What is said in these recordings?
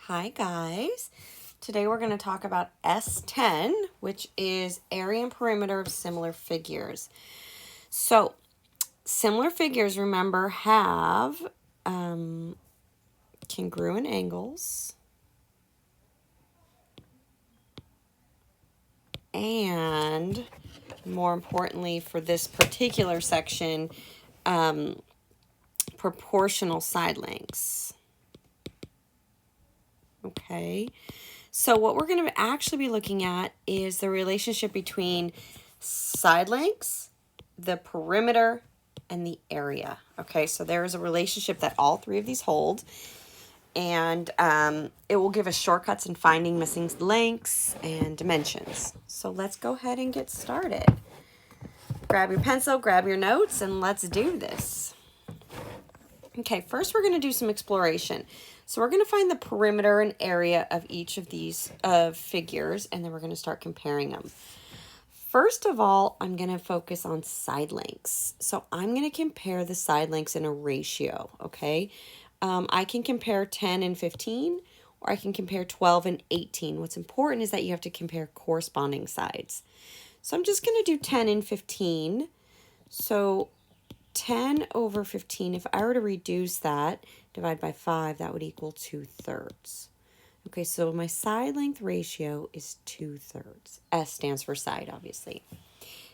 Hi guys, today we're going to talk about S10, which is area and perimeter of similar figures. So similar figures, remember, have congruent angles and, more importantly for this particular section, proportional side lengths. Okay, so what we're going to actually be looking at is the relationship between side lengths, the perimeter, and the area. Okay, so there is a relationship that all three of these hold, and it will give us shortcuts in finding missing lengths and dimensions. So let's go ahead and get started. Grab your pencil, grab your notes, and let's do this. Okay, first we're going to do some exploration. So we're going to find the perimeter and area of each of these figures, and then we're going to start comparing them. First of all, I'm going to focus on side lengths. So I'm going to compare the side lengths in a ratio, okay? I can compare 10 and 15, or I can compare 12 and 18. What's important is that you have to compare corresponding sides. So I'm just going to do 10 and 15. So 10 over 15, if I were to reduce that, divide by 5, that would equal 2/3. Okay, so my side length ratio is 2/3. S stands for side, obviously.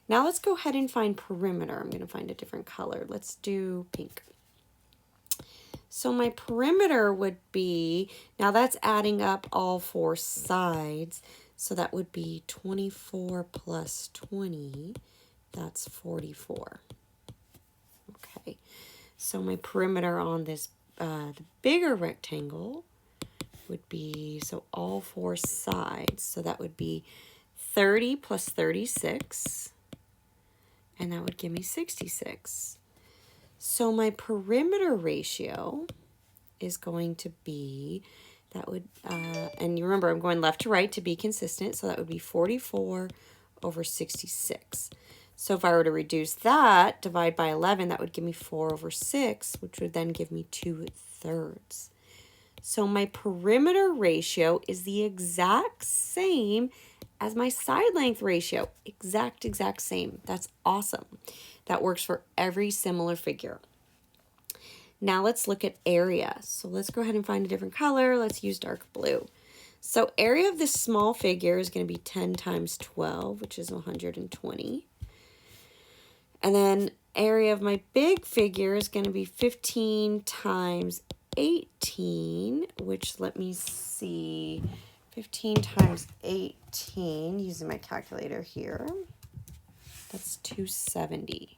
Now let's go ahead and find perimeter. I'm going to find a different color. Let's do pink. So my perimeter would be, now that's adding up all four sides, so that would be 24 plus 20, that's 44. Okay, so my perimeter on this, the bigger rectangle would be, so all four sides, so that would be 30 plus 36, and that would give me 66. So my perimeter ratio is going to be, that would, and you remember I'm going left to right to be consistent, so that would be 44 over 66. So if I were to reduce that, divide by 11, that would give me 4 over 6, which would then give me 2/3. So my perimeter ratio is the exact same as my side length ratio. Exact same. That's awesome. That works for every similar figure. Now let's look at area. So let's go ahead and find a different color. Let's use dark blue. So area of this small figure is going to be 10 times 12, which is 120. And then area of my big figure is going to be 15 times 18, which, let me see, 15 times 18, using my calculator here, that's 270.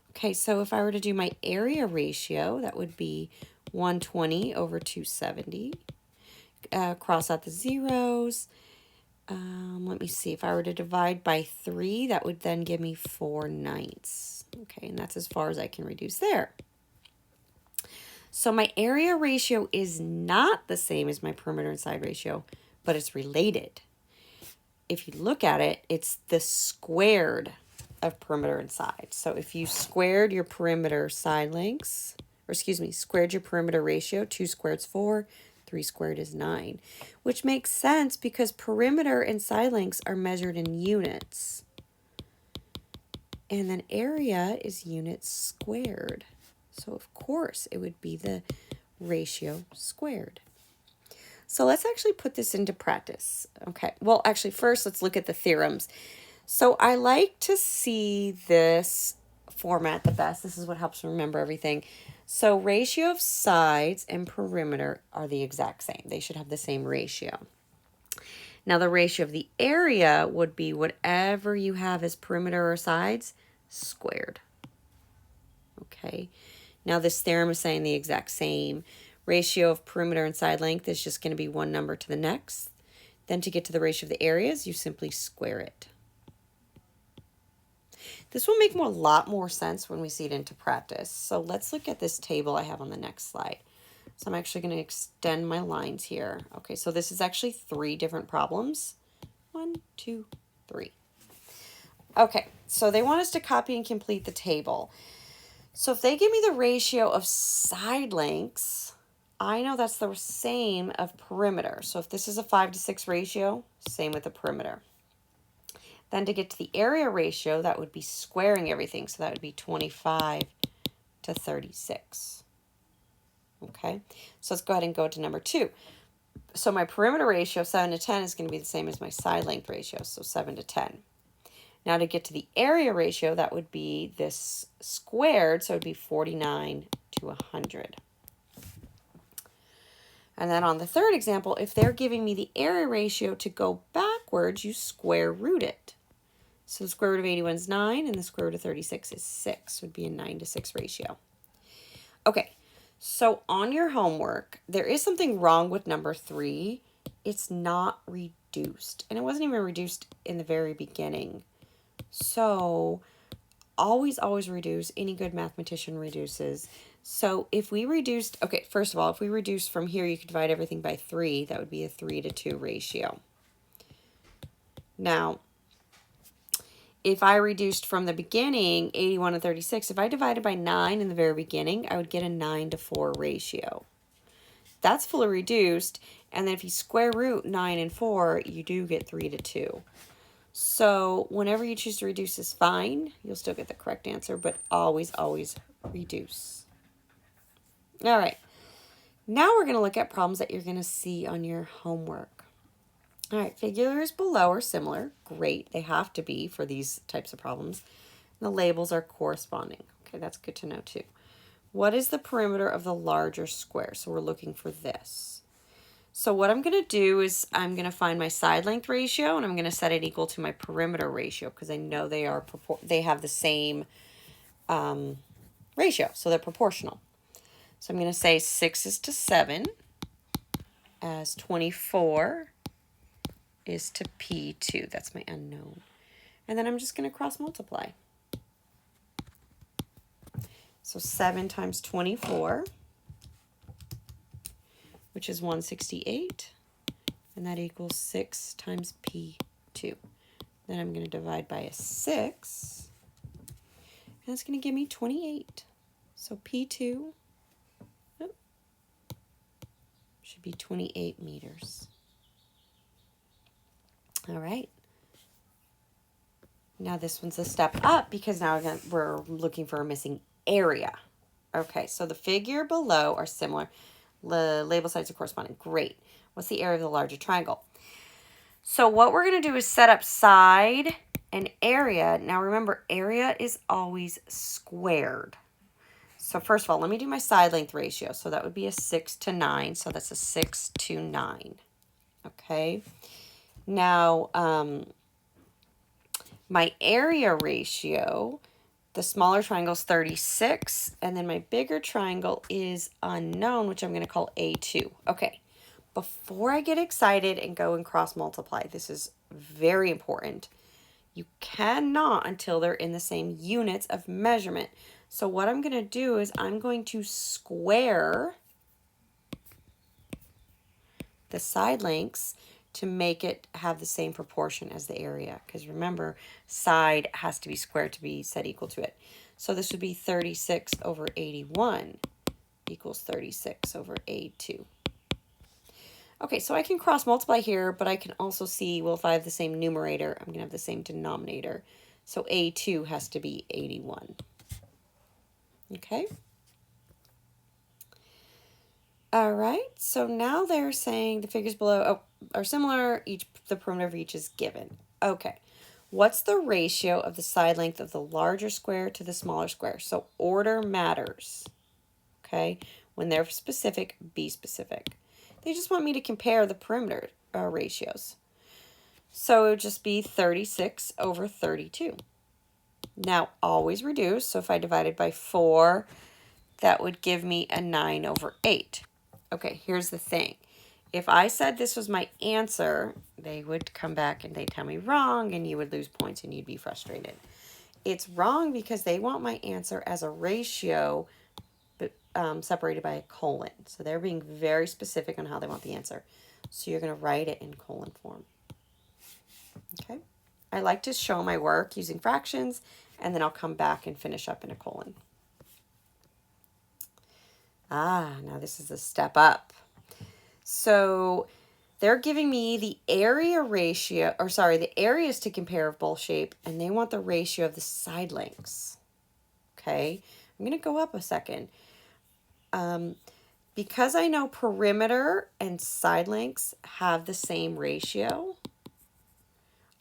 Okay, so if I were to do my area ratio, that would be 120 over 270. Cross out the zeros. Let me see, if I were to divide by 3, that would then give me 4/9. Okay, and that's as far as I can reduce there. So my area ratio is not the same as my perimeter and side ratio, but it's related. If you look at it, it's the squared of perimeter and side. So if you squared your perimeter side lengths, or excuse me, squared your perimeter ratio, 2 squared is 4, 3 squared is 9, which makes sense because perimeter and side lengths are measured in units. And then area is units squared. So of course it would be the ratio squared. So let's actually put this into practice. Okay, well actually first let's look at the theorems. So I like to see this format the best. This is what helps me remember everything. So ratio of sides and perimeter are the exact same. They should have the same ratio. Now the ratio of the area would be whatever you have as perimeter or sides squared. Okay. Now this theorem is saying the exact same. Ratio of perimeter and side length is just going to be one number to the next. Then to get to the ratio of the areas, you simply square it. This will make a lot more sense when we see it into practice. So let's look at this table I have on the next slide. So I'm actually going to extend my lines here. Okay, so this is actually 3 different problems. 1, 2, 3. Okay, so they want us to copy and complete the table. So if they give me the ratio of side lengths I know that's the same of perimeter. So if this is a 5:6 ratio, same with the perimeter. Then to get to the area ratio, that would be squaring everything. So that would be 25:36. Okay, so let's go ahead and go to number 2. So my perimeter ratio, 7:10, is going to be the same as my side length ratio, so 7:10. Now to get to the area ratio, that would be this squared, so it would be 49:100. And then on the third example, if they're giving me the area ratio to go backwards, you square root it. So the square root of 81 is 9, and the square root of 36 is 6. It would be a 9:6 ratio. Okay, so on your homework, there is something wrong with number 3. It's not reduced, and it wasn't even reduced in the very beginning. So always reduce. Any good mathematician reduces. So if we reduced, okay, first of all, if we reduced from here, you could divide everything by 3. That would be a 3:2 ratio. Now, if I reduced from the beginning, 81 and 36, if I divided by 9 in the very beginning, I would get a 9:4 ratio. That's fully reduced. And then if you square root 9 and 4, you do get 3:2. So whenever you choose to reduce is fine. You'll still get the correct answer, but always reduce. All right. Now we're going to look at problems that you're going to see on your homework. All right, figures below are similar. Great, they have to be for these types of problems. The labels are corresponding. Okay, that's good to know too. What is the perimeter of the larger square? So we're looking for this. So what I'm going to do is I'm going to find my side length ratio, and I'm going to set it equal to my perimeter ratio because I know they have the same ratio, so they're proportional. So I'm going to say 6 is to 7 as 24 is to P2. That's my unknown. And then I'm just going to cross multiply. So 7 times 24, which is 168, and that equals 6 times P2. Then I'm going to divide by a 6, and that's going to give me 28. So P2 should be 28 meters. All right. Now this one's a step up because now we're looking for a missing area. Okay, so the figure below are similar. The label sides are corresponding. Great. What's the area of the larger triangle? So what we're going to do is set up side and area. Now remember, area is always squared. So first of all, let me do my side length ratio. So that would be a 6 to 9. So that's a 6 to 9. Okay. Now, my area ratio, the smaller triangle is 36, and then my bigger triangle is unknown, which I'm going to call A2. Okay, before I get excited and go and cross multiply, this is very important. You cannot until they're in the same units of measurement. So what I'm going to do is I'm going to square the side lengths to make it have the same proportion as the area. Because remember, side has to be squared to be set equal to it. So this would be 36 over 81 equals 36 over A2. Okay, so I can cross multiply here, but I can also see, well, if I have the same numerator, I'm going to have the same denominator. So A2 has to be 81. Okay. All right, so now they're saying the figures below are similar, the perimeter of each is given. Okay, what's the ratio of the side length of the larger square to the smaller square? So order matters, okay? When they're specific, be specific. They just want me to compare the perimeter ratios. So it would just be 36 over 32. Now, always reduce, so if I divided by 4, that would give me a 9 over 8. Okay, here's the thing. If I said this was my answer, they would come back and they'd tell me wrong, and you would lose points and you'd be frustrated. It's wrong because they want my answer as a ratio, but separated by a colon. So they're being very specific on how they want the answer. So you're going to write it in colon form. Okay? I like to show my work using fractions, and then I'll come back and finish up in a colon. Now this is a step up. So they're giving me the area ratio, or sorry, the areas to compare of bowl shape, and they want the ratio of the side lengths. Okay, I'm going to go up a second. Because I know perimeter and side lengths have the same ratio,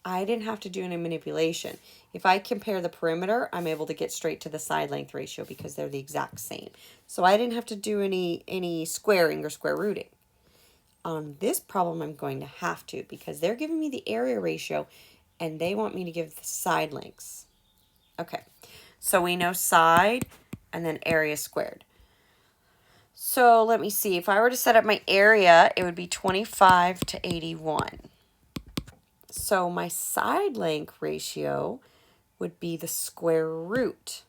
I didn't have to do any manipulation. If I compare the perimeter, I'm able to get straight to the side length ratio because they're the exact same. So I didn't have to do any squaring or square rooting. On this problem, I'm going to have to because they're giving me the area ratio and they want me to give the side lengths. Okay, so we know side and then area squared. So let me see. If I were to set up my area, it would be 25 to 81. So my side length ratio would be the square root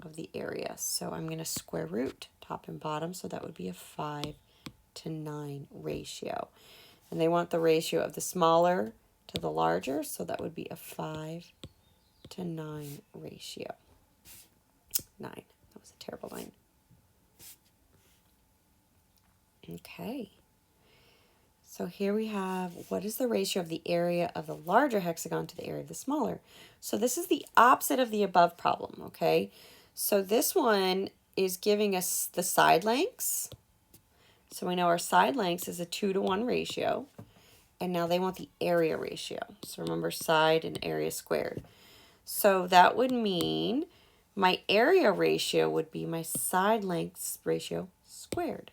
of the area. So I'm going to square root top and bottom. So that would be a 5 to 9 ratio. And they want the ratio of the smaller to the larger. So that would be a 5 to 9 ratio. 9. That was a terrible 9. Okay. So here we have, what is the ratio of the area of the larger hexagon to the area of the smaller? So this is the opposite of the above problem, okay? So this one is giving us the side lengths. So we know our side lengths is a 2 to 1 ratio. And now they want the area ratio. So remember, side and area squared. So that would mean my area ratio would be my side lengths ratio squared.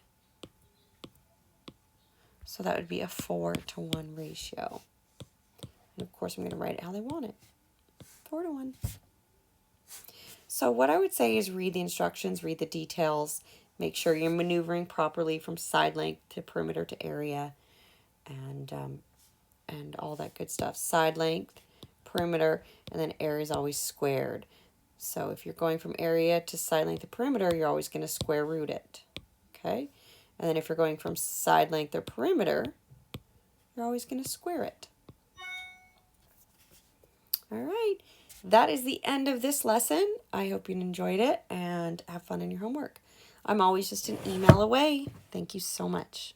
So that would be a 4 to 1 ratio. And of course, I'm going to write it how they want it. 4 to 1. So what I would say is read the instructions, read the details, make sure you're maneuvering properly from side length to perimeter to area, and all that good stuff. Side length, perimeter, and then area is always squared. So if you're going from area to side length to perimeter, you're always going to square root it. Okay? And then if you're going from side length or perimeter, you're always going to square it. All right. That is the end of this lesson. I hope you enjoyed it and have fun in your homework. I'm always just an email away. Thank you so much.